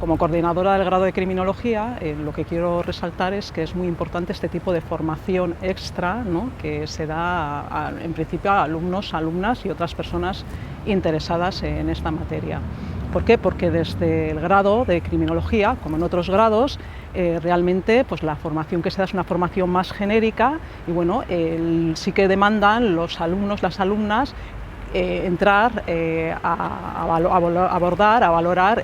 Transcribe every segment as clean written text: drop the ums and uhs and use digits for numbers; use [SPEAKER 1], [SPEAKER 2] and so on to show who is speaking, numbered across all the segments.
[SPEAKER 1] Como coordinadora del grado de Criminología, lo que quiero resaltar es que es muy importante este tipo de formación extra, ¿no?, que se da en principio a alumnos, alumnas y otras personas interesadas en esta materia. ¿Por qué? Porque desde el grado de Criminología, como en otros grados, realmente pues, la formación que se da es una formación más genérica y bueno, sí que demandan los alumnos, las alumnas, entrar a abordar, a valorar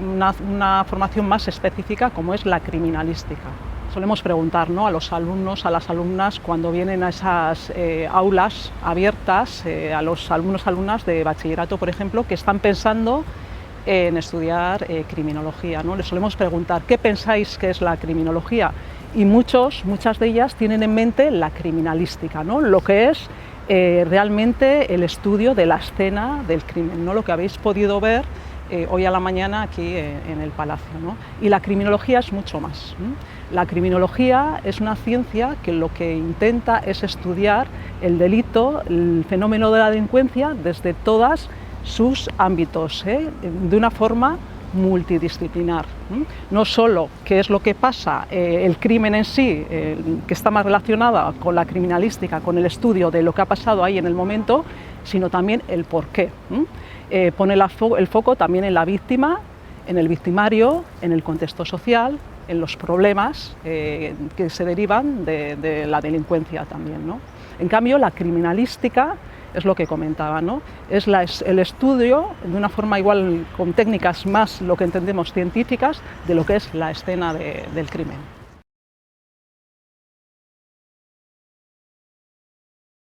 [SPEAKER 1] una formación más específica como es la criminalística. Solemos preguntar, ¿no?, a los alumnos, a las alumnas, cuando vienen a esas aulas abiertas, a los alumnos, alumnas de bachillerato, por ejemplo, que están pensando en estudiar criminología, ¿no? Les solemos preguntar, ¿qué pensáis que es la criminología? Y muchas de ellas tienen en mente la criminalística, ¿no?, lo que es realmente el estudio de la escena del crimen, ¿no?, lo que habéis podido ver hoy a la mañana aquí en el Palacio, ¿no? Y la criminología es mucho más, ¿no? La criminología es una ciencia que lo que intenta es estudiar el delito, el fenómeno de la delincuencia desde todas sus ámbitos, de una forma multidisciplinar. No solo qué es lo que pasa, el crimen en sí, que está más relacionada con la criminalística, con el estudio de lo que ha pasado ahí en el momento, sino también el por qué. Pone el foco también en la víctima, en el victimario, en el contexto social, en los problemas que se derivan de la delincuencia también, ¿no? En cambio, la criminalística es lo que comentaba, ¿no? Es el estudio, de una forma igual con técnicas más lo que entendemos científicas, de lo que es la escena del crimen.